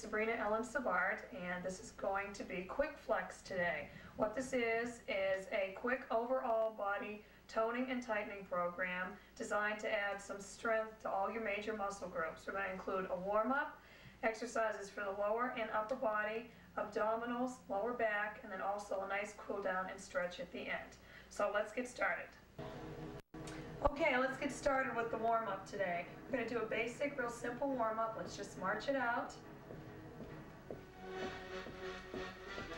Sabrina Svard, and this is going to be Quick Flex today. What this is a quick overall body toning and tightening program designed to add some strength to all your major muscle groups. We're going to include a warm-up, exercises for the lower and upper body, abdominals, lower back, and then also a nice cool down and stretch at the end. So let's get started. Okay, let's get started with the warm-up today. We're going to do a basic, real simple warm-up. Let's just march it out.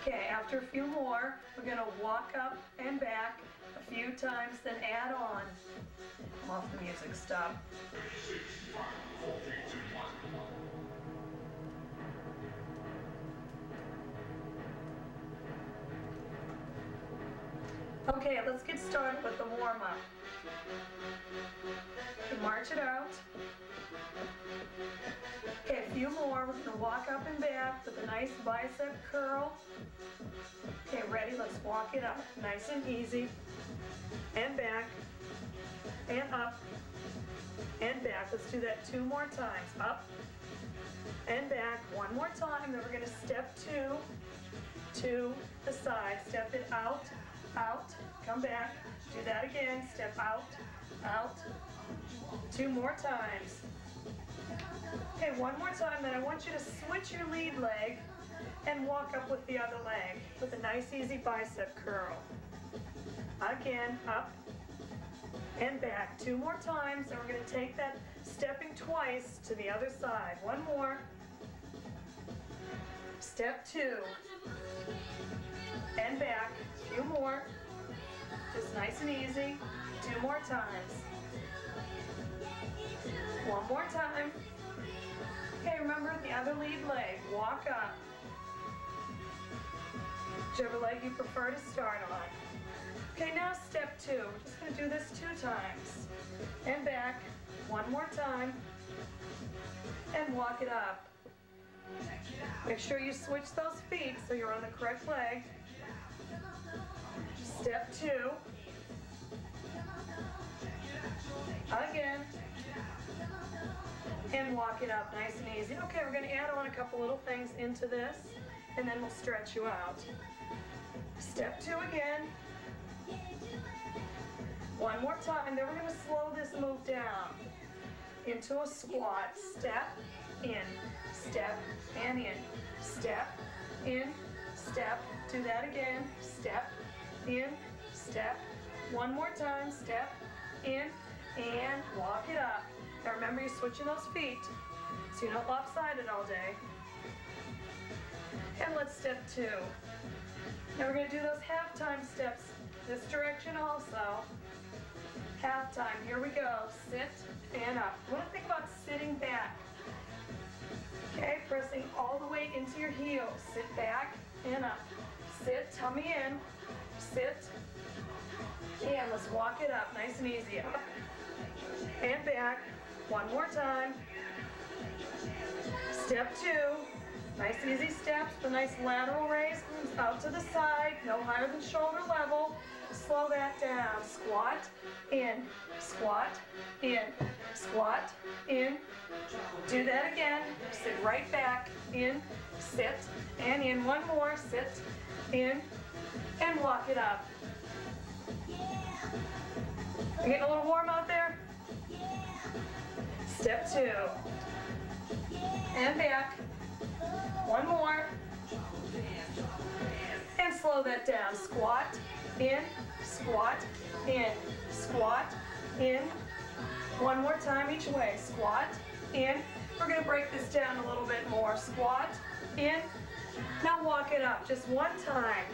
Okay, after a few more, we're going to walk up and back a few times, then add on. Come off the music, stop. Okay, let's get started with the warm-up. March it out. Okay, a few more. We're going to walk up and back with a nice bicep curl. Okay, ready? Let's walk it up. Nice and easy. And back. And up. And back. Let's do that 2 more times. Up. And back. 1 more time. Then we're going to step 2 to the side. Step it out. Out, come back, do that again, step out, out, 2 more times. Okay, 1 more time, then I want you to switch your lead leg and walk up with the other leg with a nice easy bicep curl. Again, up and back, 2 more times, and we're going to take that stepping twice to the other side. 1 more, step 2, and back. A few more, just nice and easy. 2 more times. 1 more time. Okay, remember the other lead leg. Walk up. Whichever leg you prefer to start on. Okay, now step 2. We're just going to do this 2 times. And back. 1 more time. And walk it up. Make sure you switch those feet so you're on the correct leg. Step 2. Again. And walk it up nice and easy. Okay, we're going to add on a couple little things into this, and then we'll stretch you out. Step 2 again. 1 more time. Then we're going to slow this move down into a squat. Step, in, step, and in. Step, in, step. Do that again. Step, in, step. 1 more time, step, in, and walk it up. Now remember, you're switching those feet so you're not lopsided all day. And let's step 2. Now we're going to do those half-time steps this direction also. Half-time, here we go. Sit and up. You want to think about sitting back. Okay, pressing all the way into your heels. Sit back and up. Sit, tummy in. Sit, and let's walk it up nice and easy. Up and back. 1 more time. Step 2. Nice easy steps. The nice lateral raise comes out to the side, no higher than shoulder level. Slow that down. Squat, in, squat, in, squat, in. Do that again. Sit right back, in, sit, and in. 1 more. Sit, in, and walk it up. You getting a little warm out there? Step 2. And back. 1 more. And slow that down. Squat, in, squat, in, squat, in. 1 more time each way. Squat, in. We're going to break this down a little bit more. Squat, in. Now walk it up just 1 time.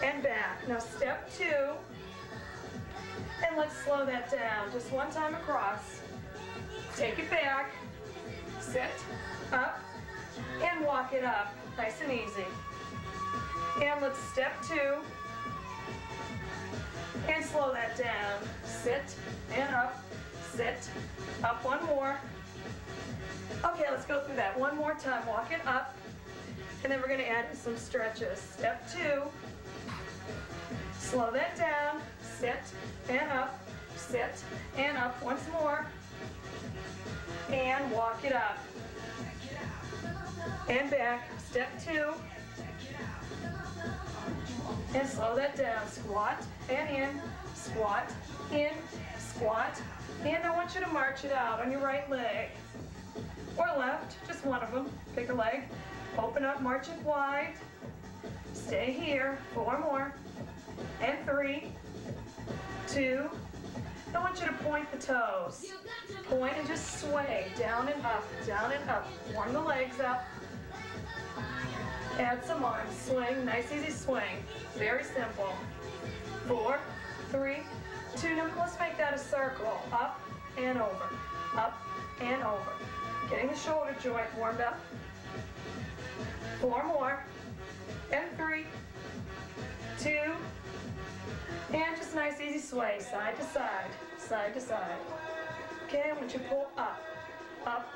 And back. Now step 2, and let's slow that down. Just 1 time across. Take it back, sit, up, and walk it up. Nice and easy. And let's step 2, and slow that down. Sit, and up, sit, up. 1 more. Okay, let's go through that 1 more time. Walk it up, and then we're going to add in some stretches. Step 2. Slow that down, sit, and up, sit, and up. Once more, and walk it up. and back. Step 2. And slow that down. Squat and in, squat, in, squat. And I want you to march it out on your right leg. Or left, just one of them. Pick a leg. Open up, march it wide. Stay here. 4 more. And 3, 2. I want you to point the toes. Point and just sway. Down and up, down and up. Warm the legs up. Add some arms. Swing. Nice, easy swing. Very simple. 4, 3, 2. Now let's make that a circle. Up and over. Up and over. Getting the shoulder joint warmed up. 4 more. And 3, 2. And just nice, easy sway. Side to side. Side to side. Okay, I want you to pull up. Up,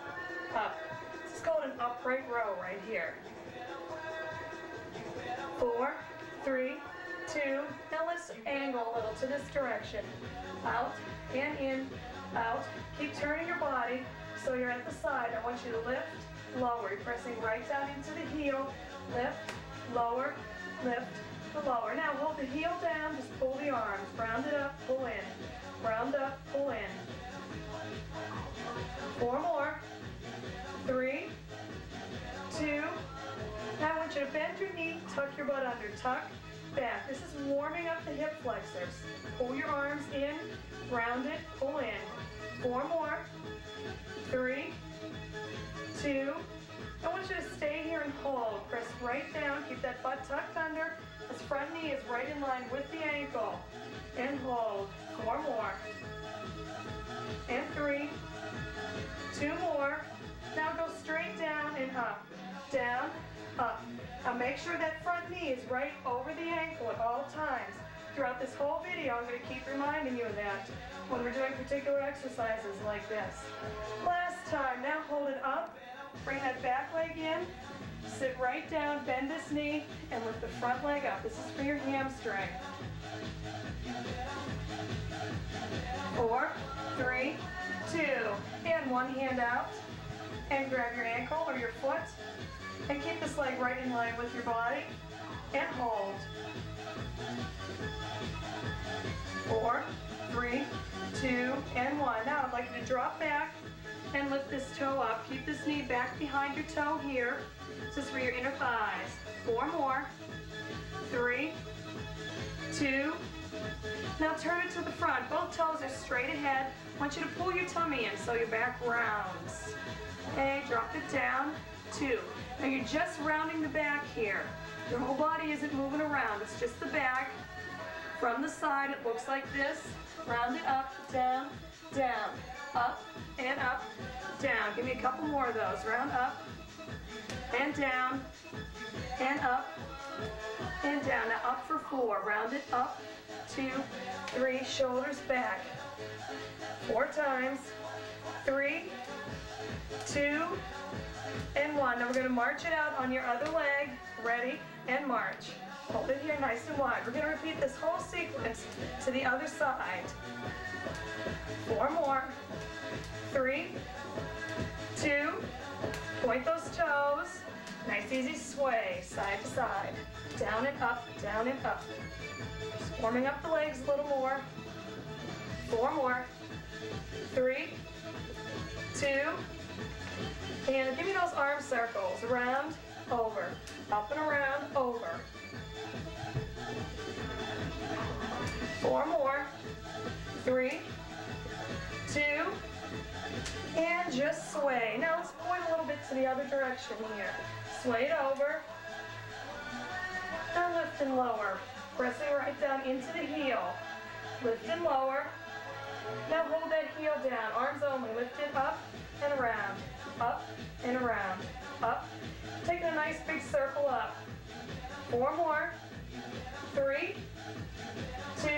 up. This is called an upright row right here. 4, 3, 2. Now let's angle a little to this direction. Out and in, out. Keep turning your body so you're at the side. I want you to lift, lower. You're pressing right down into the heel. Lift, lower, lift, lower. Now hold the heel down, just pull the arms. Round it up, pull in. Round up, pull in. 4 more. 3, 2. Now I want you to bend your knee, tuck your butt under. Tuck, back. This is warming up the hip flexors. Pull your arms in, round it, pull in. 4 more. 3, 2. I want you to stay here and hold. Press right down. Keep that butt tucked under. This front knee is right in line with the ankle. And hold. 4 more. And 3. 2 more. Now go straight down and up. Down, up. Now make sure that front knee is right over the ankle at all times. Throughout this whole video, I'm going to keep reminding you of that when we're doing particular exercises like this. Last time. Now hold it up. Bring that back leg in. Sit right down, bend this knee, and lift the front leg up. This is for your hamstring. 4, 3, 2. And one hand out. And grab your ankle or your foot. And keep this leg right in line with your body. And hold. 4, 3, 2, and 1. Now I'd like you to drop back and lift this toe up. Keep this knee back behind your toe here. This is for your inner thighs. 4 more. 3, 2. Now turn it to the front. Both toes are straight ahead. I want you to pull your tummy in so your back rounds. Okay, drop it down. 2. Now you're just rounding the back here. Your whole body isn't moving around. It's just the back. From the side, it looks like this. Round it up, down, down, up, and up, down. Give me a couple more of those. Round up, and down, and up, and down. Now up for 4. Round it up, 2, 3, shoulders back. 4 times. 3, 2, and 1. Now we're going to march it out on your other leg. Ready? And march. Hold it here nice and wide. We're going to repeat this whole sequence to the other side. 4 more. 3, 2. Point those toes. Nice easy sway, side to side. Down and up, down and up. Just warming up the legs a little more. 4 more. 3, 2. And give me those arm circles. Around, over. Up and around, over. 4 more. 3, 2. And just sway. Now let's point a little bit to the other direction here. Sway it over. Now lift and lower. Pressing right down into the heel. Lift and lower. Now hold that heel down. Arms only. Lift it up and around. Up and around. Up. Take a nice big circle up. 4 more. 3, 2.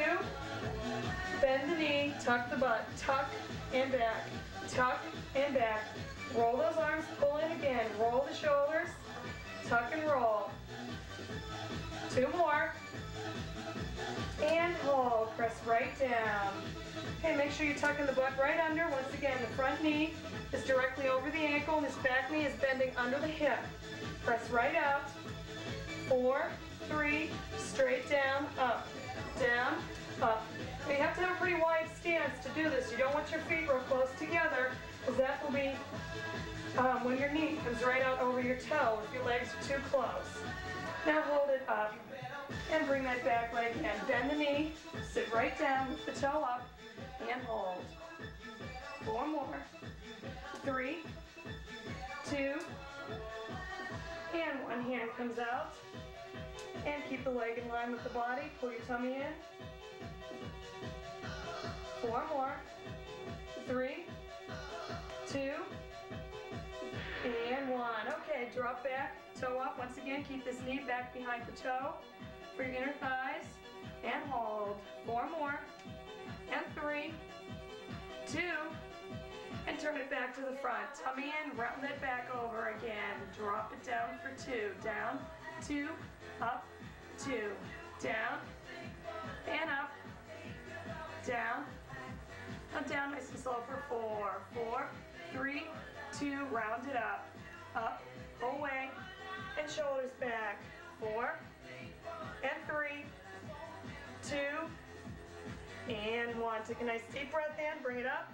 Bend the knee. Tuck the butt. Tuck and back. Tuck and back. Roll those arms. Pull in again. Roll the shoulders. Tuck and roll. 2 more. And hold. Press right down. Okay, make sure you're tucking the butt right under. Once again, the front knee is directly over the ankle and this back knee is bending under the hip. Press right out. 4, 3, straight down, up, down, up. Now you have to have a pretty wide stance to do this. You don't want your feet real close together, because that will be when your knee comes right out over your toe if your legs are too close. Now hold it up and bring that back leg in. Bend the knee, sit right down with the toe up, and hold. 4 more. 3, 2, and one hand comes out. And keep the leg in line with the body. Pull your tummy in. 4 more. 3, 2, and 1. Okay, drop back, toe up. Once again, keep this knee back behind the toe for your inner thighs. And hold. 4 more. And 3, 2, and turn it back to the front. Tummy in, round it back over again. Drop it down for 2. Down, 2, up, 2, down, and up, down, and down nice and slow for 4, 4, 3, 2, round it up, away, and shoulders back, 4, and 3, 2, and 1. Take a nice deep breath in, bring it up,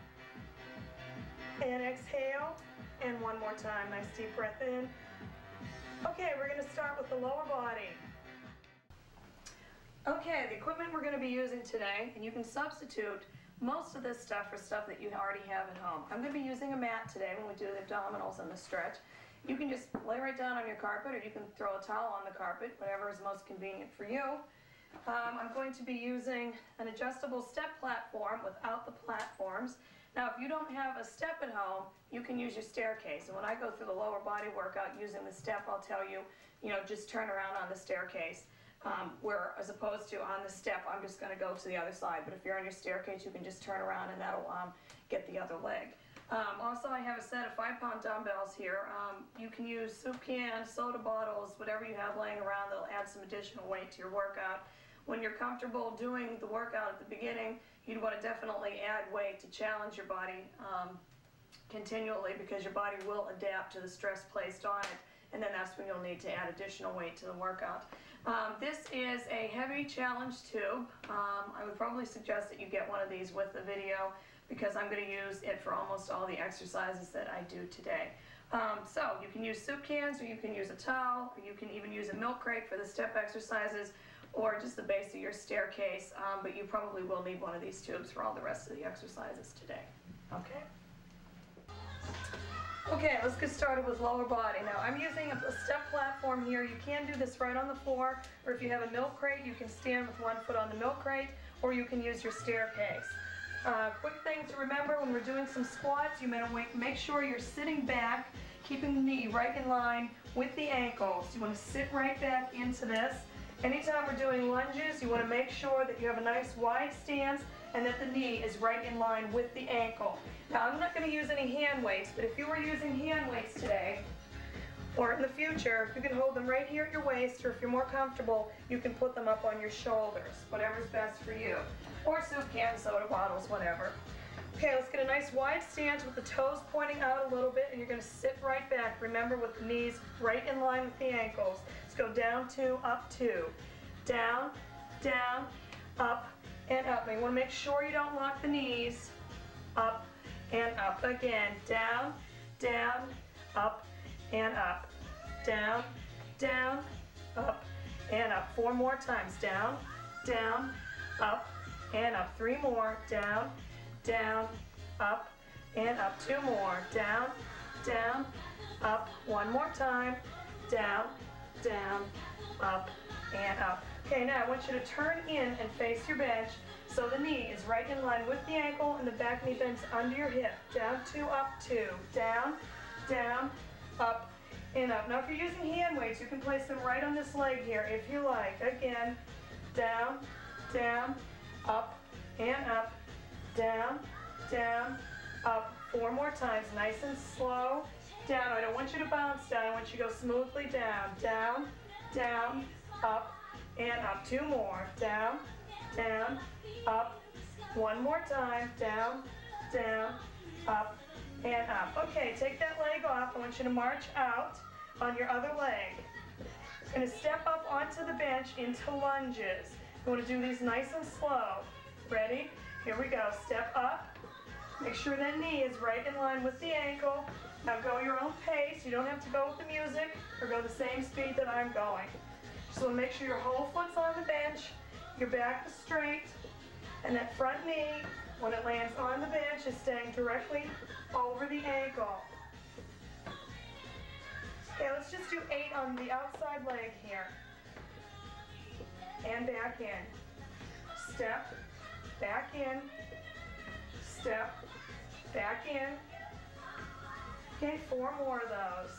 and exhale, and one more time, nice deep breath in. Okay, we're going to start with the lower body. Okay, the equipment we're going to be using today, and you can substitute most of this stuff for stuff that you already have at home. I'm going to be using a mat today when we do the abdominals and the stretch. You can just lay right down on your carpet, or you can throw a towel on the carpet, whatever is most convenient for you. I'm going to be using an adjustable step platform without the platforms. Now, if you don't have a step at home, you can use your staircase. And when I go through the lower body workout using the step, I'll tell you, just turn around on the staircase. Where as opposed to on the step, I'm just going to go to the other side. But if you're on your staircase, you can just turn around and that'll get the other leg. Also, I have a set of 5-pound dumbbells here. You can use soup cans, soda bottles, whatever you have laying around that'll add some additional weight to your workout. When you're comfortable doing the workout at the beginning, you'd want to definitely add weight to challenge your body continually, because your body will adapt to the stress placed on it, and then that's when you'll need to add additional weight to the workout. This is a heavy challenge tube. I would probably suggest that you get one of these with the video, because I'm going to use it for almost all the exercises that I do today. So you can use soup cans, or you can use a towel, or you can even use a milk crate for the step exercises, or just the base of your staircase, but you probably will need one of these tubes for all the rest of the exercises today. Okay? Okay, let's get started with lower body. Now, I'm using a step platform here. You can do this right on the floor, or if you have a milk crate, you can stand with one foot on the milk crate, or you can use your staircase. Quick thing to remember when we're doing some squats, you make sure you're sitting back, keeping the knee right in line with the ankles. You want to sit right back into this. Anytime we're doing lunges, you want to make sure that you have a nice wide stance and that the knee is right in line with the ankle. Now, I'm not going to use any hand weights, but if you were using hand weights today, or in the future, you can hold them right here at your waist, or if you're more comfortable, you can put them up on your shoulders, whatever's best for you. Or soup cans, soda bottles, whatever. Okay, let's get a nice wide stance with the toes pointing out a little bit, and you're going to sit right back. Remember, with the knees right in line with the ankles. Let's go down 2, up 2. Down, down, up, and up. Now you want to make sure you don't lock the knees. Up and up. Again, down, down, up, and up. Down, down, up, and up. 4 more times. Down, down, up, and up. 3 more. Down, down, up, and up. 2 more. Down, down, up. 1 more time. Down, down, up, and up. Okay, now I want you to turn in and face your bench so the knee is right in line with the ankle and the back knee bends under your hip. Down 2, up 2. Down, down, up, and up. Now if you're using hand weights, you can place them right on this leg here if you like. Again, down, down, up, and up. Down, down, up. 4 more times, nice and slow. Down. I don't want you to bounce down. I want you to go smoothly down. Down, down, up, and up. 2 more. Down, down, up. 1 more time. Down, down, up, and up. Okay, take that leg off. I want you to march out. on your other leg. You're going to step up onto the bench into lunges. You want to do these nice and slow. Ready? Here we go. Step up. Make sure that knee is right in line with the ankle. Now go your own pace. You don't have to go with the music or go the same speed that I'm going. Just want to make sure your whole foot's on the bench, your back is straight, and that front knee, when it lands on the bench, is staying directly over the ankle. Okay, let's just do 8 on the outside leg here. And back in. Step, back in, step, back in. Okay, 4 more of those.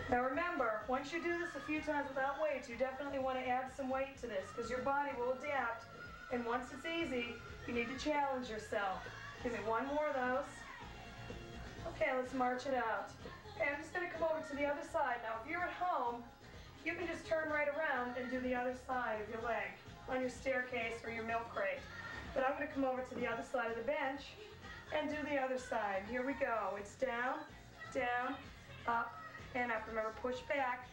Now remember, once you do this a few times without weights, you definitely want to add some weight to this because your body will adapt. And once it's easy, you need to challenge yourself. Give me 1 more of those. Okay, let's march it out. Okay, I'm just going to come over to the other side. Now, if you're at home, you can just turn right around and do the other side of your leg on your staircase or your milk crate. But I'm going to come over to the other side of the bench and do the other side. Here we go. It's down, down, up, and up. Remember, push back.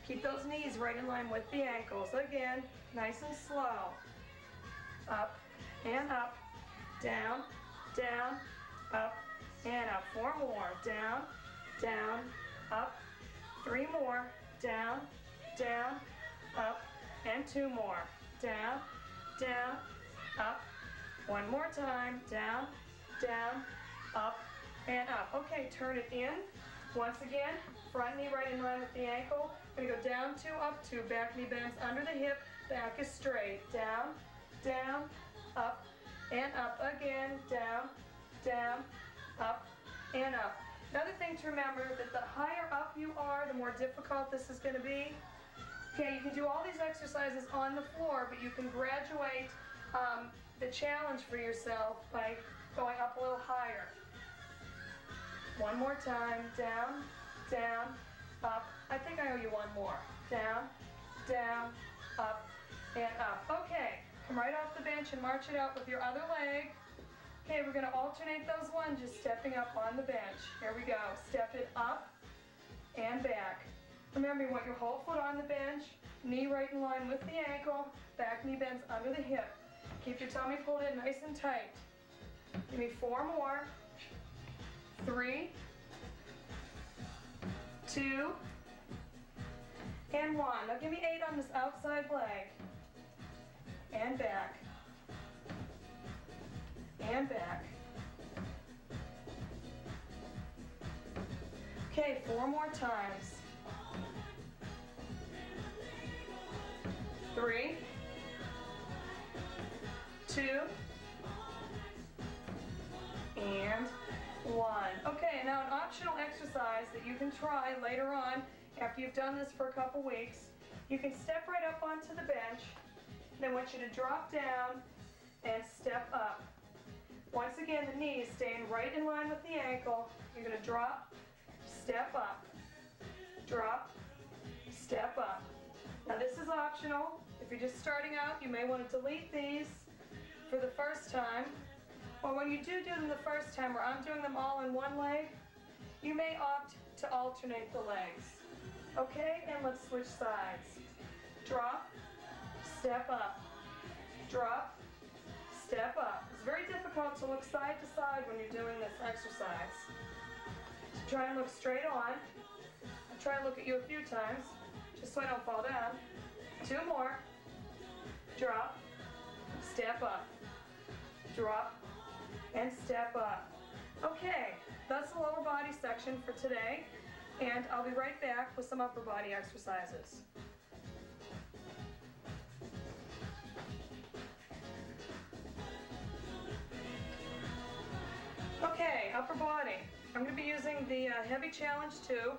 Keep those knees right in line with the ankles. Again, nice and slow. Up and up, down, down, up, and up. 4 more. Down, down, up. 3 more. Down, down, up, and 2 more. Down, down, up. 1 more time. Down, down, up, and up. Okay, turn it in. Once again, front knee right in line with the ankle. We're going to go down 2, up 2. Back knee bends under the hip. Back is straight. Down, down, up, and up again. Down, down, up, and up. Another thing to remember that the higher up you are, the more difficult this is going to be. Okay, you can do all these exercises on the floor, but you can graduate the challenge for yourself by going up a little higher. 1 more time. Down, down, up. I think I owe you 1 more. Down, down, up, and up. Okay, come right off the bench and march it out with your other leg. Okay, we're going to alternate those lunges, stepping up on the bench. Here we go. Step it up and back. Remember, you want your whole foot on the bench, knee right in line with the ankle, back knee bends under the hip. Keep your tummy pulled in nice and tight. Give me 4 more. 3, 2, and 1. Now give me 8 on this outside leg. And back. And back. Okay, 4 more times. 3, 2, and 1. Okay, now an optional exercise that you can try later on after you've done this for a couple weeks. You can step right up onto the bench. Then I want you to drop down and step up. Once again, the knee is staying right in line with the ankle. You're going to drop, step up, drop, step up. Now this is optional. If you're just starting out, you may want to delete these for the first time. Or when you do them the first time, where I'm doing them all in one leg, you may opt to alternate the legs. Okay, and let's switch sides. Drop, step up, drop, step up. It's very difficult to look side to side when you're doing this exercise. So try and look straight on. I'll try and look at you a few times, just so I don't fall down. 2 more. Drop, step up, drop, and step up. Okay, that's the lower body section for today, and I'll be right back with some upper body exercises. Okay, upper body. I'm going to be using the Heavy Challenge 2.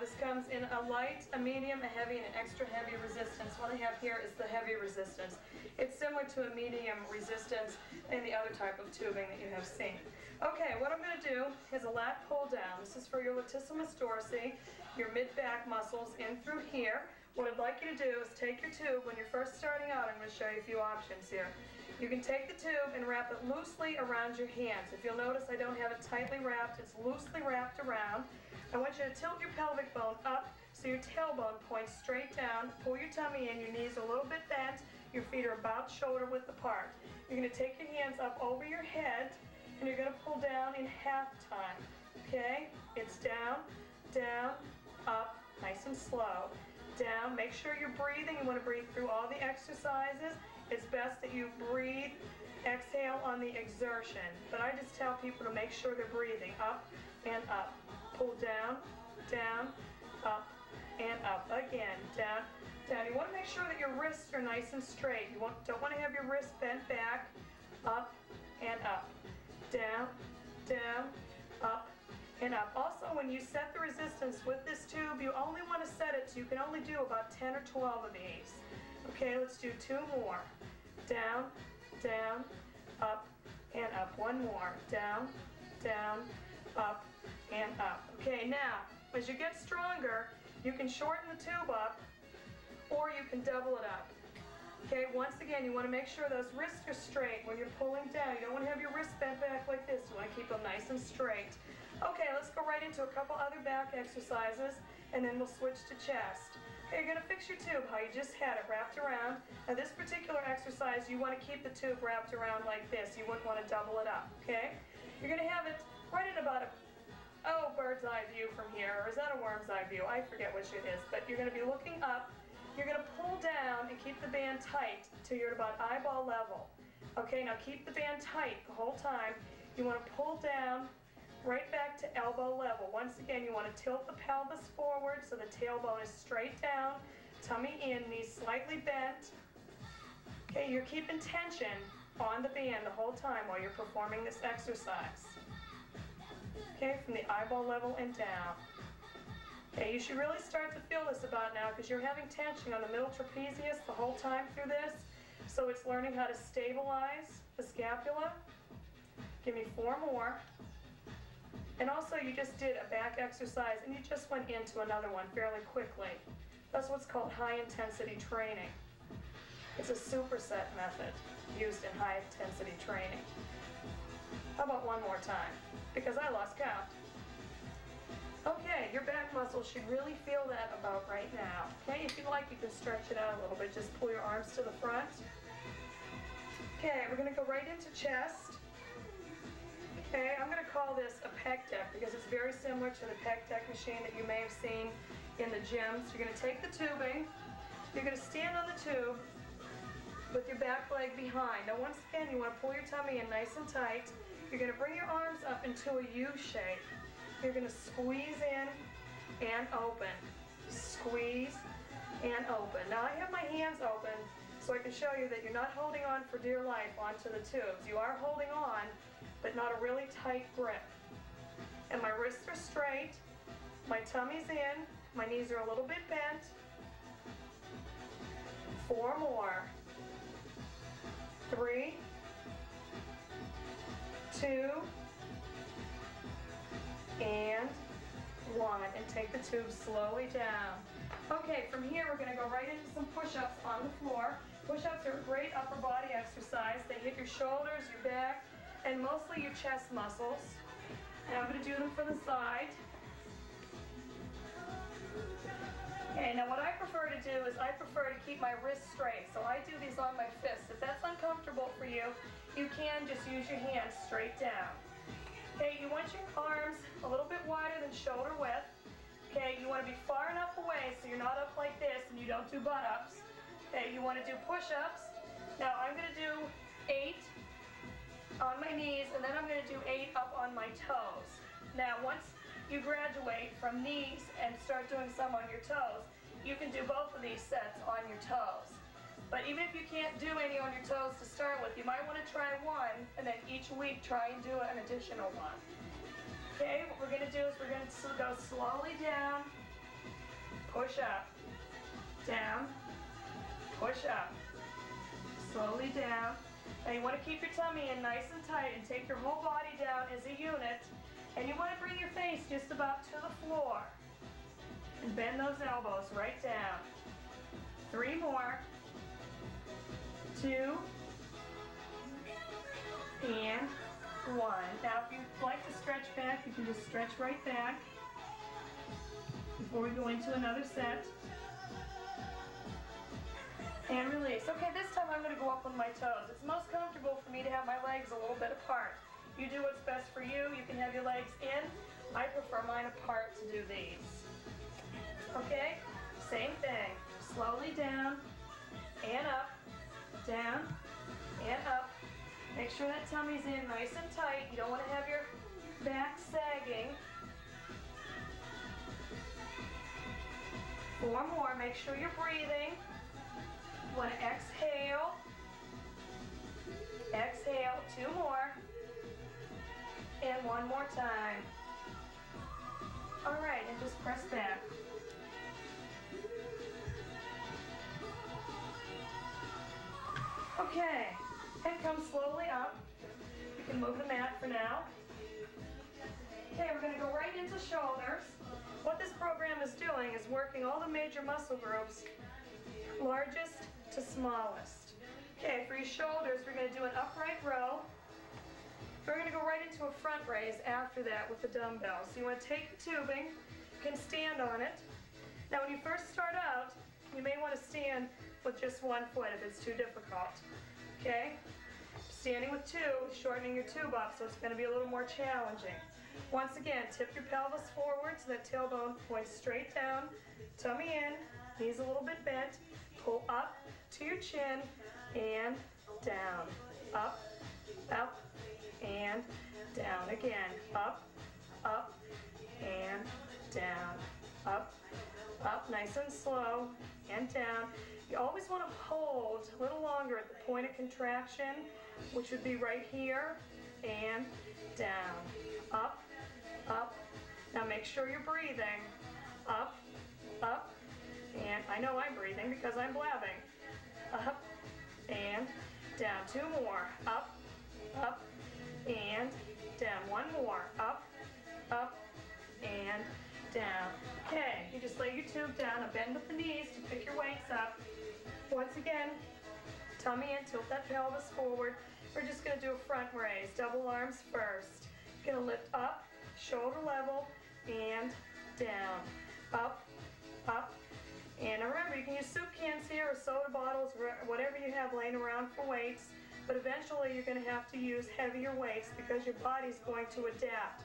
This comes in a light, a medium, a heavy, and an extra heavy resistance. What I have here is the heavy resistance. It's similar to a medium resistance in the other type of tubing that you have seen. Okay, what I'm going to do is a lat pull down. This is for your latissimus dorsi, your mid-back muscles in through here. what I'd like you to do is take your tube. When you're first starting out, I'm going to show you a few options here. You can take the tube and wrap it loosely around your hands. If you'll notice, I don't have it tightly wrapped. It's loosely wrapped around. I want you to tilt your pelvic bone up so your tailbone points straight down. Pull your tummy in, your knees are a little bit bent. Your feet are about shoulder width apart. You're going to take your hands up over your head, and you're going to pull down in half time. Okay? It's down, down, up, nice and slow. Down, make sure you're breathing. You want to breathe through all the exercises. It's best that you breathe, exhale on the exertion. But I just tell people to make sure they're breathing up and up. Pull down, down, up, and up. Again, down, down. You want to make sure that your wrists are nice and straight. You don't want to have your wrists bent back. Up and up. Down, down, up, and up. Also, when you set the resistance with this tube, you only want to set it so you can only do about 10 or 12 of these. Okay, let's do 2 more. Down, down, up, and up. 1 more. Down, down, up, and up. Okay, now, as you get stronger, you can shorten the tube up, or you can double it up. Okay, once again, you want to make sure those wrists are straight when you're pulling down. You don't want to have your wrists bent back like this. You want to keep them nice and straight. Okay, let's go right into a couple other back exercises, and then we'll switch to chest. Okay, you're going to fix your tube how you just had it wrapped around. Now this particular exercise, you want to keep the tube wrapped around like this. You wouldn't want to double it up, okay? You're going to have it right at about a bird's eye view from here, or is that a worm's eye view? I forget which it is, but you're going to be looking up. You're going to pull down and keep the band tight till you're at about eyeball level. Okay, now keep the band tight the whole time. You want to pull down right back to elbow level. Once again, you want to tilt the pelvis forward so the tailbone is straight down, tummy in, knees slightly bent. Okay, you're keeping tension on the band the whole time while you're performing this exercise. Okay, from the eyeball level and down. Okay, you should really start to feel this about now because you're having tension on the middle trapezius the whole time through this. So it's learning how to stabilize the scapula. Give me 4 more. And also you just did a back exercise and you just went into another one fairly quickly. That's what's called high intensity training. It's a superset method used in high intensity training. How about 1 more time? Because I lost count. Okay, your back muscles should really feel that about right now. Okay, if you'd like, you can stretch it out a little bit. Just pull your arms to the front. Okay, we're going to go right into chest. Okay, I'm going to call this a pec deck because it's very similar to the pec deck machine that you may have seen in the gym. So you're going to take the tubing. You're going to stand on the tube with your back leg behind. Now once again, you want to pull your tummy in nice and tight. You're going to bring your arms up into a U shape. You're going to squeeze in and open. Squeeze and open. Now I have my hands open so I can show you that you're not holding on for dear life onto the tubes. You are holding on, but not a really tight grip. And my wrists are straight. My tummy's in. My knees are a little bit bent. 4 more. 3, 2, and 1, and take the tube slowly down. Okay, from here we're going to go right into some push-ups on the floor. Push-ups are a great upper body exercise. They hit your shoulders, your back, and mostly your chest muscles. And I'm going to do them for the side. Okay, now what I prefer to do is I prefer to keep my wrists straight. So I do these on my fists. If that's uncomfortable for you, you can just use your hands straight down. Okay, you want your arms a little bit wider than shoulder width. Okay, you want to be far enough away so you're not up like this and you don't do butt-ups. Okay, you want to do push-ups. Now I'm going to do 8 on my knees and then I'm going to do 8 up on my toes. Now once you graduate from knees and start doing some on your toes, you can do both of these sets on your toes. But even if you can't do any on your toes to start with, you might want to try 1 and then each week try and do an additional 1. Okay, what we're going to do is we're going to go slowly down, push up, down, push up, slowly down. Now you want to keep your tummy in nice and tight and take your whole body down as a unit. And you want to bring your face just about to the floor. And bend those elbows right down. 3 more. 2 and 1. Now if you'd like to stretch back, you can just stretch right back before we go into another set. And release. Okay, this time I'm going to go up on my toes. It's most comfortable for me to have my legs a little bit apart. You do what's best for you. You can have your legs in. I prefer mine apart to do these. Okay, same thing. Slowly down and up, down and up. Make sure that tummy's in nice and tight. You don't want to have your back sagging. 4 more. Make sure you're breathing. You want to exhale. Exhale. 2 more. And 1 more time. All right, and just press back. Okay, and come slowly up. You can move the mat for now. Okay, we're going to go right into shoulders. What this program is doing is working all the major muscle groups, largest to smallest. Okay, for your shoulders, we're going to do an upright row. We're going to go right into a front raise after that with the dumbbells. So you want to take the tubing, you can stand on it. Now when you first start out, you may want to stand with just 1 foot if it's too difficult. Okay? Standing with 2, shortening your tube up, so it's going to be a little more challenging. Once again, tip your pelvis forward so that tailbone points straight down, tummy in, knees a little bit bent, pull up to your chin and down, up, up, and down again, up, and down, up, nice and slow, and down. You always want to hold a little longer at the point of contraction, which would be right here, and down, up. Now make sure you're breathing, up, and I know I'm breathing because I'm blabbing, up, and down. 2 more, up, and down. 1 more, up, and down. Okay, you just lay your tube down and bend with the knees to pick your weights up. Once again, tummy in, tilt that pelvis forward. We're just going to do a front raise, double arms first. You're going to lift up, shoulder level, and down, up, and remember, you can use soup cans here or soda bottles, whatever you have laying around for weights, but eventually you're going to have to use heavier weights because your body's going to adapt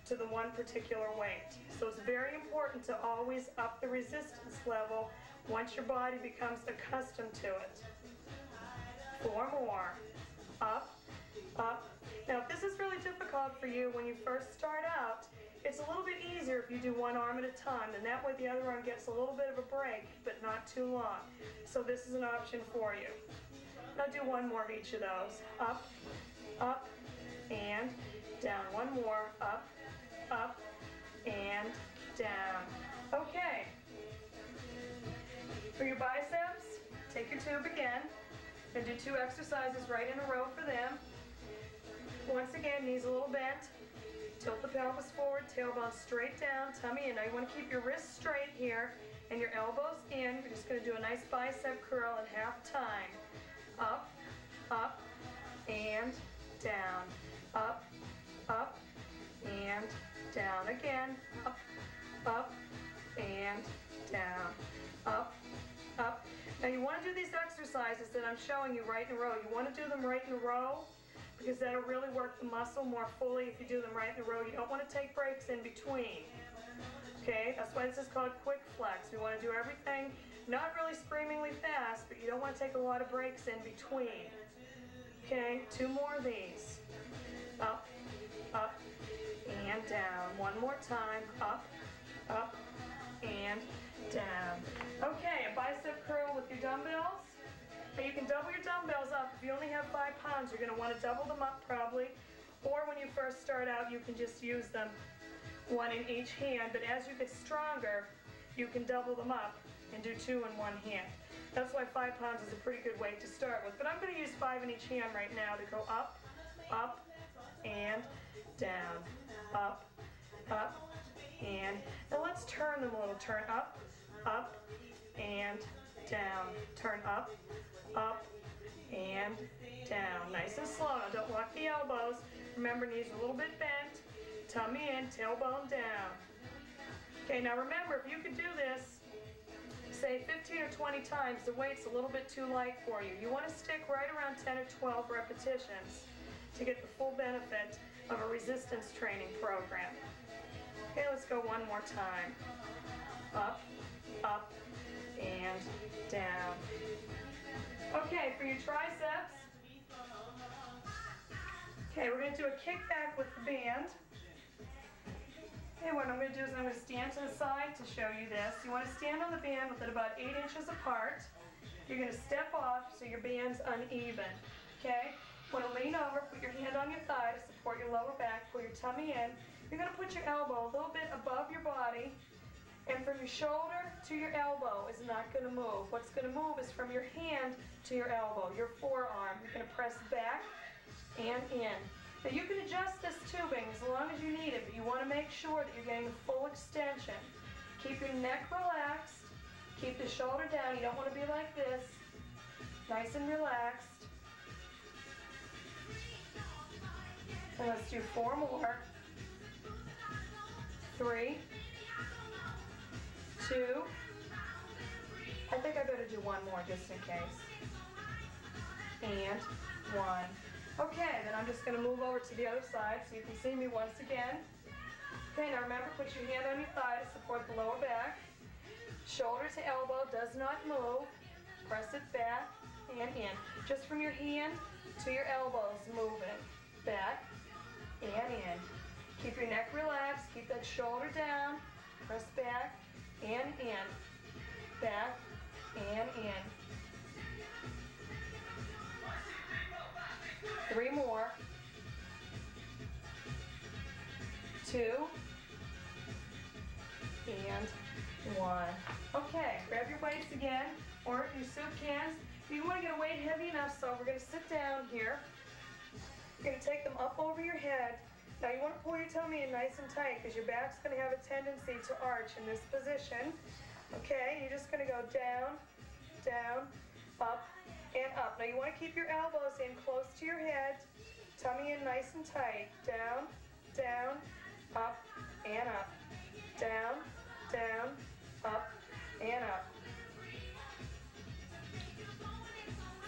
to the one particular weight. So it's very important to always up the resistance level once your body becomes accustomed to it. 4 more, up. Now if this is really difficult for you when you first start out, it's a little bit easier if you do 1 arm at a time, and that way the other arm gets a little bit of a break, but not too long. So this is an option for you. Now do 1 more of each of those. Up, and down. 1 more, up, and down. Okay. For your biceps, take your tube again, and do 2 exercises right in a row for them. Once again, knees a little bent. Tilt the pelvis forward, tailbone straight down, tummy in. Now you want to keep your wrists straight here and your elbows in. We're just going to do a nice bicep curl in half time. Up, and down. Up, and down. Again, up, and down. Up. Now you want to do these exercises that I'm showing you right in a row. You want to do them right in a row because that'll really work the muscle more fully if you do them right in a row. You don't want to take breaks in between. Okay, that's why this is called quick flex. We want to do everything not really screamingly fast, but you don't want to take a lot of breaks in between. Okay, 2 more of these. Up, and down. 1 more time. Up, and down. Okay, a bicep curl with your dumbbells. Now you can double your dumbbells up. If you only have 5 pounds, you're going to want to double them up probably. Or when you first start out, you can just use them 1 in each hand. But as you get stronger, you can double them up and do 2 in 1 hand. That's why 5 pounds is a pretty good weight to start with. But I'm going to use 5 in each hand right now to go up, and down. Up, and now let's turn them a little. Turn up, and down. Turn up, up, and down. Nice and slow. Now don't lock the elbows. Remember, knees a little bit bent, tummy in, tailbone down. Okay, now remember, if you could do this, say 15 or 20 times, the weight's a little bit too light for you. You want to stick right around 10 or 12 repetitions to get the full benefit of a resistance training program. Okay, let's go one more time. Up, up, and down. Okay, for your triceps, okay, we're going to do a kickback with the band. Okay, what I'm going to do is I'm going to stand to the side to show you this. You want to stand on the band with it about 8 inches apart. You're going to step off so your band's uneven. Okay? You want to lean over, put your hand on your thigh to support your lower back, pull your tummy in. You're going to put your elbow a little bit above your body, and from your shoulder to your elbow is not going to move. What's going to move is from your hand to your elbow, your forearm. You're going to press back and in. Now you can adjust this tubing as long as you need it, but you want to make sure that you're getting a full extension. Keep your neck relaxed. Keep the shoulder down. You don't want to be like this. Nice and relaxed. And let's do 4 more. 3, 2. I think I better do 1 more just in case. And 1. Okay, then I'm just going to move over to the other side so you can see me once again. Okay, now remember, put your hand on your thigh to support the lower back. Shoulder to elbow does not move. Press it back and in. Just from your hand to your elbows moving. Back and in. Keep your neck relaxed. Keep that shoulder down. Press back and in. Back and in. 3 more. 2. And 1. Okay, grab your weights again, or your soup cans. You want to get a weight heavy enough, so we're going to sit down here. You're going to take them up over your head. Now you want to pull your tummy in nice and tight because your back's going to have a tendency to arch in this position. Okay, you're just going to go down, down, up, and up. Now you want to keep your elbows in close to your head, tummy in nice and tight. Down, down, up, and up. Down, down, up, and up.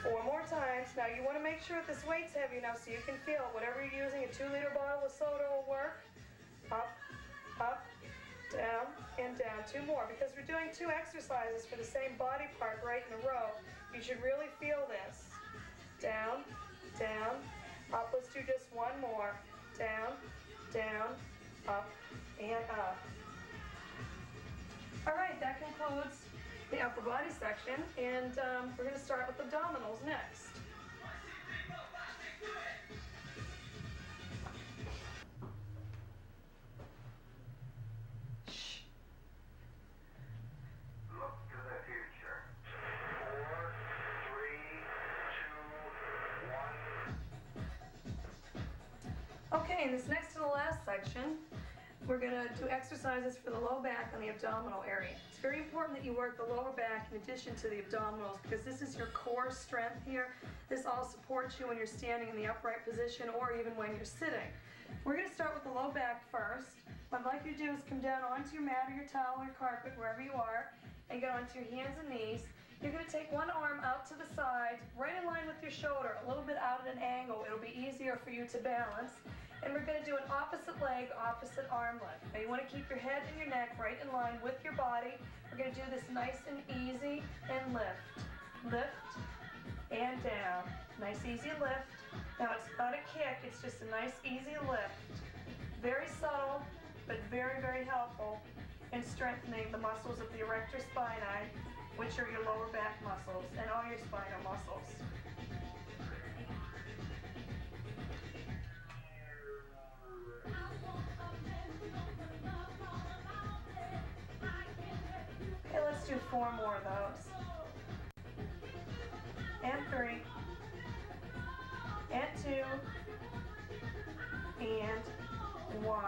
4 more times. Now you want to make sure that this weight's heavy enough so you can feel it. Whatever you're using, a 2-liter bottle of soda will work. Up, up, down, and down. 2 more, because we're doing 2 exercises for the same body part right in a row. You should really feel this. Down, down, up. Let's do just 1 more. Down, down, up, and up. All right, that concludes the upper body section, and we're going to start with abdominals next. Shh. Look to the future. 4, 3, 2, 1. Okay, and this next to the last section, we're going to do exercises for the low back and the abdominal area. It's very important that you work the lower back in addition to the abdominals because this is your core strength here. This all supports you when you're standing in the upright position or even when you're sitting. We're going to start with the low back first. What I'd like you to do is come down onto your mat or your towel or your carpet, wherever you are, and get onto your hands and knees. You're going to take one arm out to the side, right in line with your shoulder, a little bit out at an angle. It'll be easier for you to balance. And we're going to do an opposite leg, opposite arm lift. Now you want to keep your head and your neck right in line with your body. We're going to do this nice and easy and lift. Lift and down. Nice easy lift. Now it's not a kick, it's just a nice easy lift. Very subtle, but very, very helpful in strengthening the muscles of the erector spinae, which are your lower back muscles, and all your spinal muscles. Okay, let's do 4 more of those. And 3. And 2. And 1.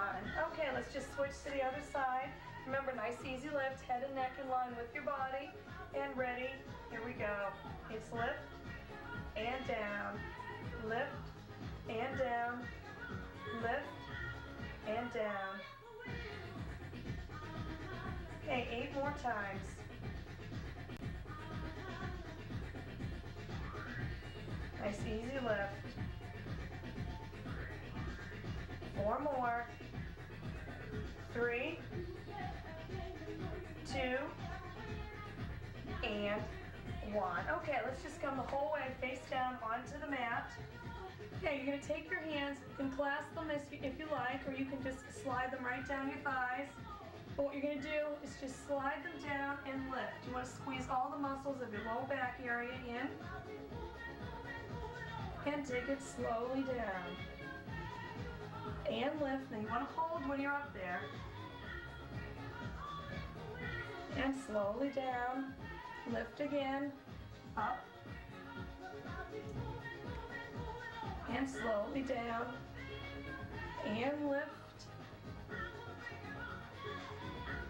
Okay, let's just switch to the other side. Remember, nice easy lift, head and neck in line with your body. And ready, here we go. It's lift and down, lift and down, lift and down. Okay, 8 more times. Nice easy lift. 4 more. 3, 2, and 1. Okay, let's just come the whole way face down onto the mat. Okay, you're going to take your hands, you can clasp them if you like, or you can just slide them right down your thighs. But what you're going to do is just slide them down and lift. You want to squeeze all the muscles of your low back area in. And take it slowly down. And lift. Now you want to hold when you're up there. And slowly down. Lift again. Up. And slowly down. And lift.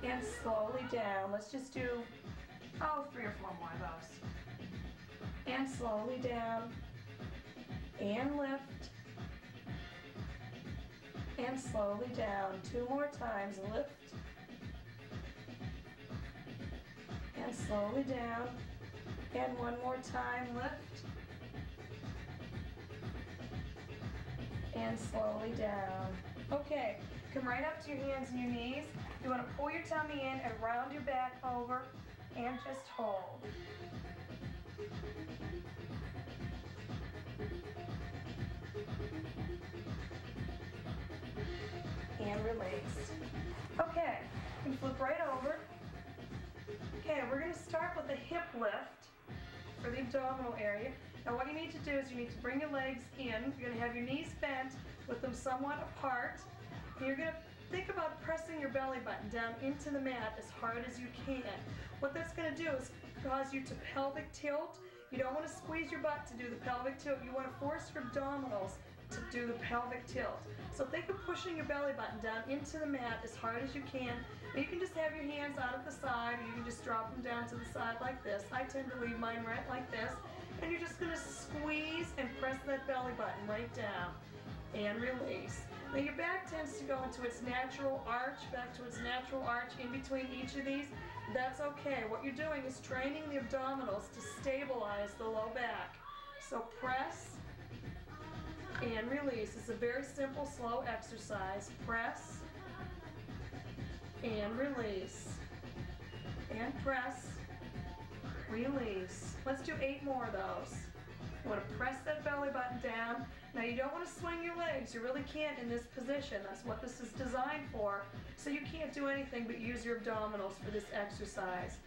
And slowly down. Let's just do, 3 or 4 more of those. And slowly down. And lift. And slowly down. 2 more times. Lift. And slowly down. And 1 more time. Lift. And slowly down. Okay, come right up to your hands and your knees. You want to pull your tummy in and round your back over and just hold. And release. Okay, you can flip right over. Okay, we're going to start with a hip lift for the abdominal area. Now what you need to do is you need to bring your legs in. You're going to have your knees bent with them somewhat apart. And you're going to think about pressing your belly button down into the mat as hard as you can. What that's going to do is cause you to pelvic tilt. You don't want to squeeze your butt to do the pelvic tilt. You want to force your abdominals to do the pelvic tilt. So think of pushing your belly button down into the mat as hard as you can. Or you can just have your hands out at the side, or you can just drop them down to the side like this. I tend to leave mine right like this. And you're just going to squeeze and press that belly button right down. And release. Now your back tends to go into its natural arch, back to its natural arch in between each of these. That's okay. What you're doing is training the abdominals to stabilize the low back. So press and release. It's a very simple, slow exercise. Press and release. And press, release. Let's do 8 more of those. You want to press that belly button down. Now you don't want to swing your legs. You really can't in this position. That's what this is designed for. So you can't do anything but use your abdominals for this exercise.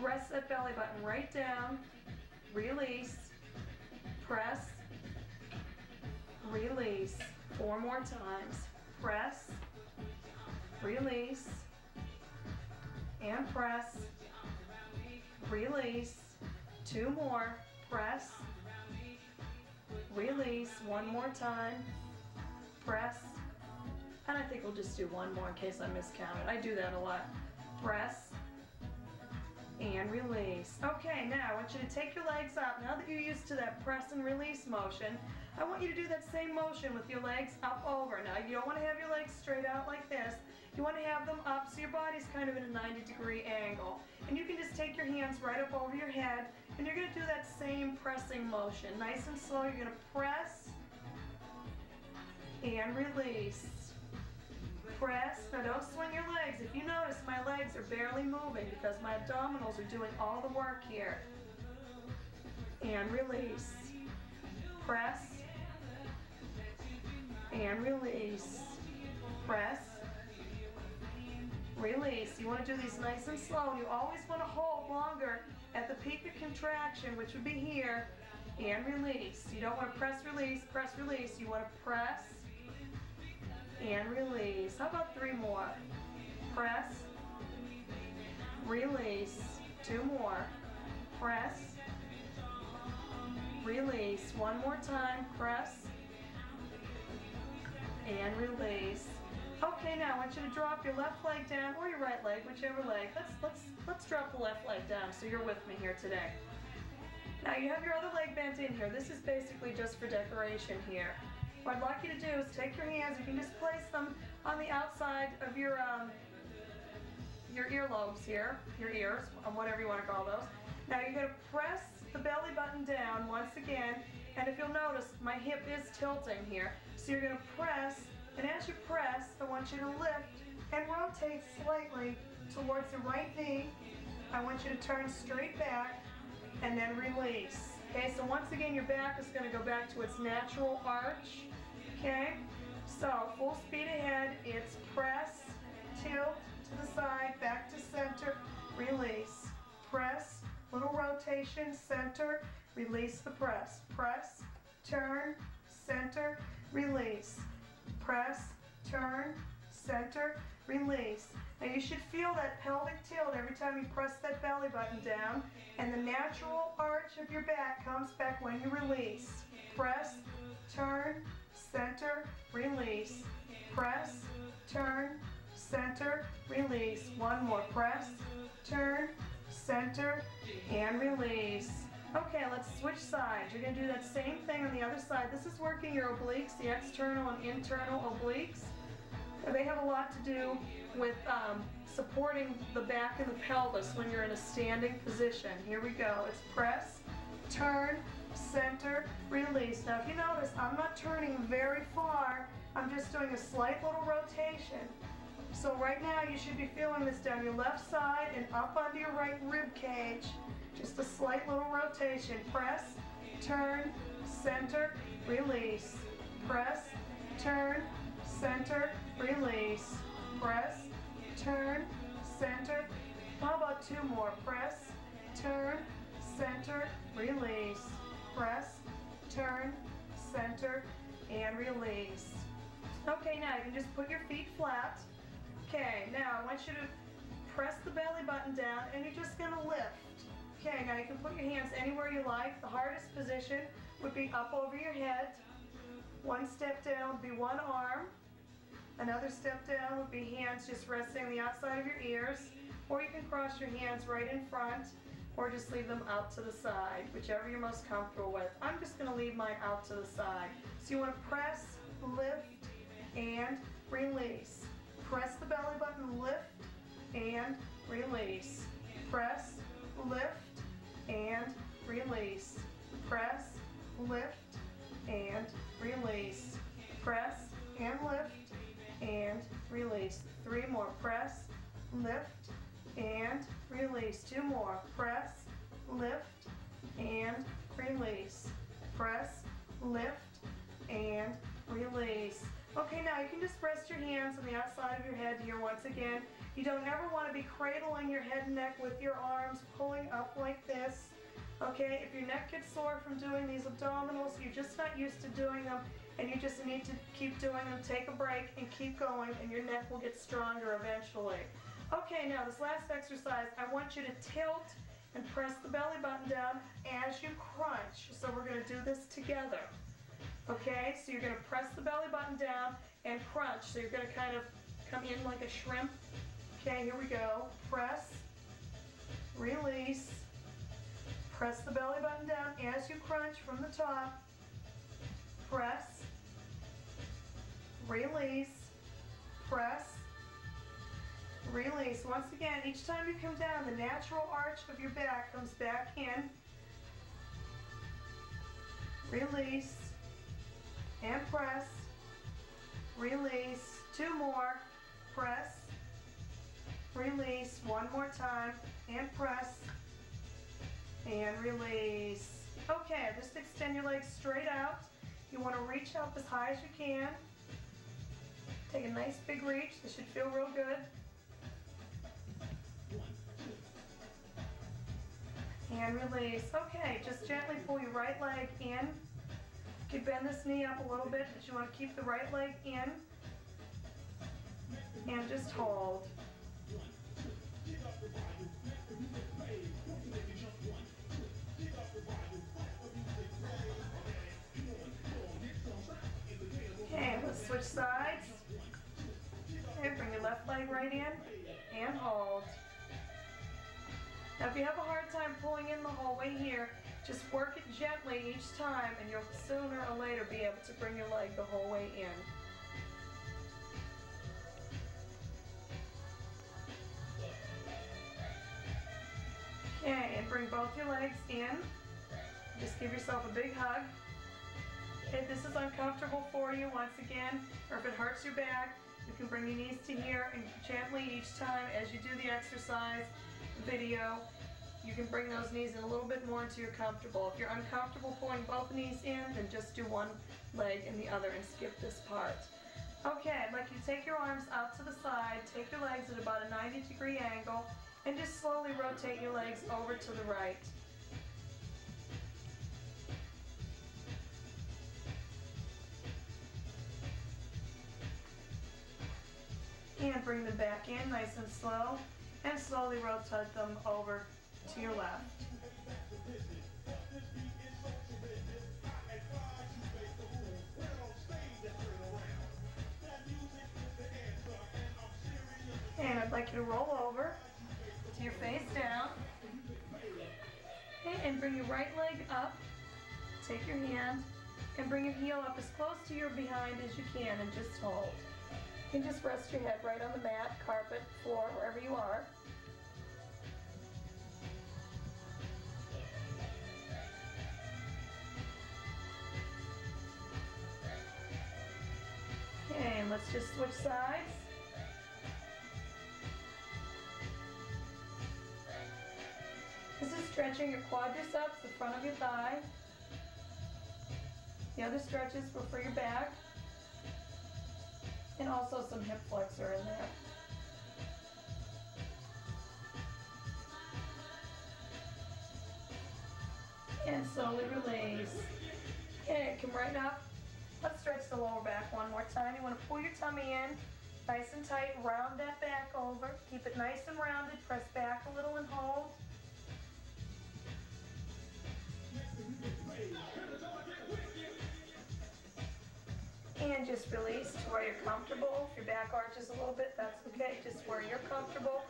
Press that belly button right down. Release. Press. Release. 4 more times. Press. Release. And press. Release. 2 more. Press. Release. 1 more time. Press. And I think we'll just do 1 more in case I miscounted. I do that a lot. Press. And release. Okay, now I want you to take your legs up. Now that you're used to that press and release motion, I want you to do that same motion with your legs up over. Now you don't want to have your legs straight out like this. You want to have them up so your body's kind of in a 90-degree angle. And you can just take your hands right up over your head, and you're going to do that same pressing motion. Nice and slow. You're going to press and release. Press. Now don't swing your legs. If you notice, my legs are barely moving because my abdominals are doing all the work here. And release. Press. And release. Press. Release. You want to do these nice and slow. You always want to hold longer at the peak of contraction, which would be here. And release. You don't want to press, release, press, release. You want to press and release. How about 3 more? Press, release. 2 more. Press, release. 1 more time. Press and release. Okay, now I want you to drop your left leg down or your right leg, whichever leg. Let's drop the left leg down so you're with me here today. Now you have your other leg bent in here. This is basically just for decoration here. What I'd like you to do is take your hands, you can just place them on the outside of your earlobes here, your ears, whatever you want to call those. Now you're going to press the belly button down once again, and if you'll notice, my hip is tilting here. So you're going to press, and as you press, I want you to lift and rotate slightly towards the right knee. I want you to turn straight back and then release. Okay, so once again, your back is going to go back to its natural arch. Okay, so full speed ahead, it's press, tilt to the side, back to center, release. Press, little rotation, center, release the press. Press, turn, center, release. Press, turn, center, release. Now you should feel that pelvic tilt every time you press that belly button down, and the natural arch of your back comes back when you release. Press, turn, center, release. Press, turn, center, release. One more. Press, turn, center, and release. Okay, let's switch sides. You're going to do that same thing on the other side. This is working your obliques, the external and internal obliques. They have a lot to do with supporting the back and the pelvis when you're in a standing position. Here we go. It's press, turn, center, release. Now if you notice, I'm not turning very far. I'm just doing a slight little rotation. So right now you should be feeling this down your left side and up onto your right rib cage. Just a slight little rotation. Press, turn, center, release. Press, turn, center, release. Press, turn, center. How about two more? Press, turn, center, release. Press, turn, center, and release. Okay, now you can just put your feet flat. Okay, now I want you to press the belly button down and you're just going to lift. Okay, now you can put your hands anywhere you like. The hardest position would be up over your head. One step down would be one arm. Another step down would be hands just resting on the outside of your ears. Or you can cross your hands right in front or just leave them out to the side, whichever you're most comfortable with. I'm just going to leave mine out to the side. So you want to press, lift, and release. Press the belly button, lift, and release. Press, lift, and release. Press, lift, and release. Press, and lift, and release. Three more. Press, lift, and release. Two more. Press, lift, and release. Press, lift, and release. Okay, now you can just rest your hands on the outside of your head here once again. You don't ever want to be cradling your head and neck with your arms pulling up like this. Okay, if your neck gets sore from doing these abdominals, you're just not used to doing them, and you just need to keep doing them. Take a break and keep going, and your neck will get stronger eventually. Okay, now this last exercise, I want you to tilt and press the belly button down as you crunch. So we're going to do this together. Okay, so you're going to press the belly button down and crunch. So you're going to kind of come in like a shrimp. Okay, here we go. Press, release. Press the belly button down as you crunch from the top. Press, release, press, release. Once again, each time you come down, the natural arch of your back comes back in. Release, and press, release. Two more. Press, release. One more time, and press, and release. Okay, just extend your legs straight out. You want to reach up as high as you can. Take a nice big reach. This should feel real good. And release. Okay, just gently pull your right leg in. You can bend this knee up a little bit, but you want to keep the right leg in. And just hold. Okay, let's switch sides. leg right in and hold. Now if you have a hard time pulling in the whole way here, just work it gently each time and you'll sooner or later be able to bring your leg the whole way in. Okay, and bring both your legs in. Just give yourself a big hug. If this is uncomfortable for you, once again, or if it hurts your back, you can bring your knees to here and gently each time as you do the exercise video, you can bring those knees in a little bit more until you're comfortable. If you're uncomfortable pulling both knees in, then just do one leg and the other and skip this part. Okay, I'd like you to take your arms out to the side, take your legs at about a 90-degree angle, and just slowly rotate your legs over to the right. And bring them back in nice and slow, and slowly rotate them over to your left. And I'd like you to roll over to your face down. Okay, and bring your right leg up. Take your hand and bring your heel up as close to your behind as you can and just hold. You can just rest your head right on the mat, carpet, floor, wherever you are. Okay, and let's just switch sides. This is stretching your quadriceps, the front of your thigh. The other stretches were for your back. And also some hip flexor in there. And slowly release. Okay, come right up. Let's stretch the lower back one more time. You want to pull your tummy in, nice and tight, round that back over. Keep it nice and rounded, press back a little and hold. And just release to where you're comfortable. If your back arches a little bit, that's okay, just where you're comfortable.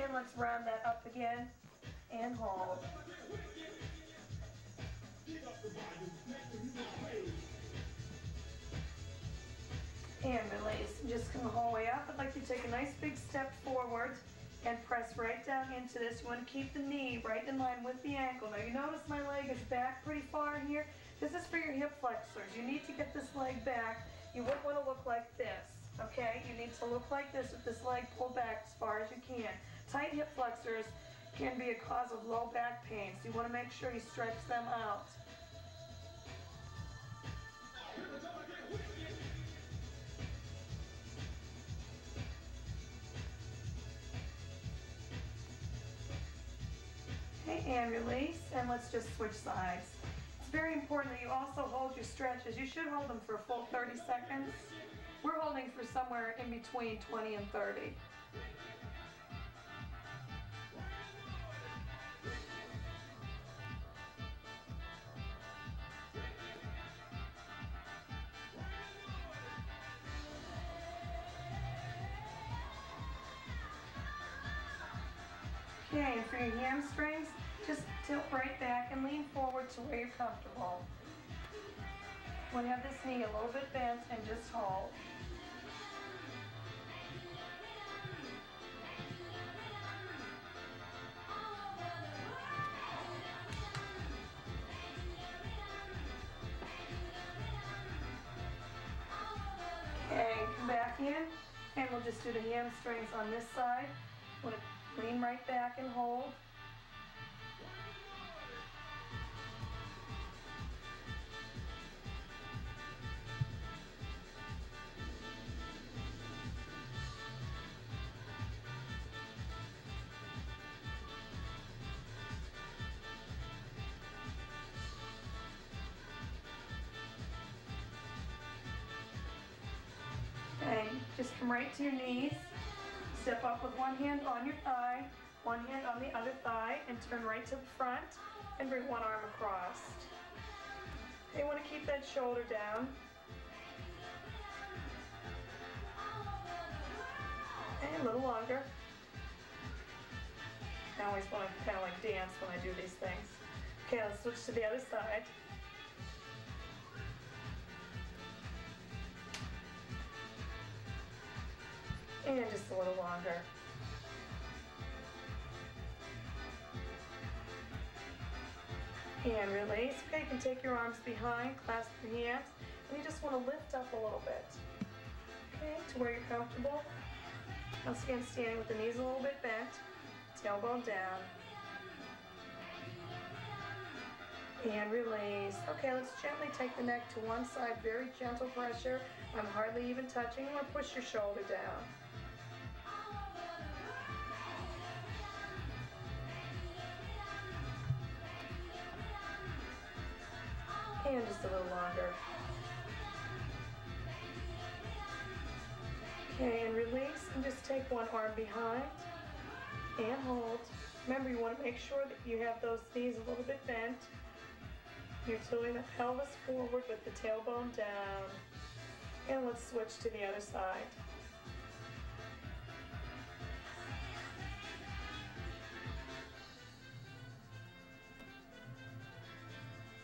And let's round that up again and hold. And release. Just come the whole way up. I'd like you to take a nice big step forward and press right down into this. You want to keep the knee right in line with the ankle. Now you notice my leg is back pretty far here. This is for your hip flexors. You need to get this leg back. You wouldn't want to look like this, okay? You need to look like this with this leg pulled back as far as you can. Tight hip flexors can be a cause of low back pain, so you want to make sure you stretch them out. Okay, and release, and let's just switch sides. It's very important that you also hold your stretches. You should hold them for a full 30 seconds. We're holding for somewhere in between 20 and 30. Okay, and for your hamstrings, just tilt right back and lean forward to where you're comfortable. We'll have this knee a little bit bent and just hold. Okay, come back in, and we'll just do the hamstrings on this side. We'll lean right back and hold. Okay, just come right to your knees. Step up with one hand on your thigh, one hand on the other thigh, and turn right to the front and bring one arm across. Okay, you want to keep that shoulder down. Okay, a little longer. I always want to kind of like dance when I do these things. Okay, let's switch to the other side. And just a little longer. And release. Okay, you can take your arms behind, clasp your hands, and you just want to lift up a little bit. Okay, to where you're comfortable. Once again, standing with the knees a little bit bent, tailbone down. And release. Okay, let's gently take the neck to one side, very gentle pressure. I'm hardly even touching. Or push your shoulder down. And just a little longer. Okay, and release, and just take one arm behind and hold. Remember, you want to make sure that you have those knees a little bit bent. You're tilting the pelvis forward with the tailbone down. And let's switch to the other side.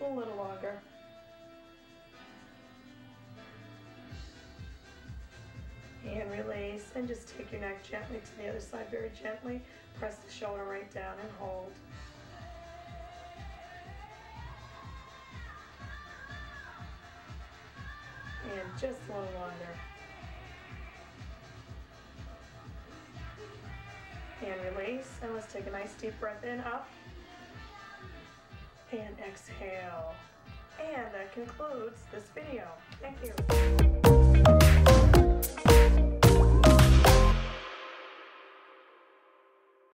A little longer. And release, and just take your neck gently to the other side, very gently. Press the shoulder right down and hold. And just a little longer. And release, and let's take a nice deep breath in, up, and exhale. And that concludes this video. Thank you.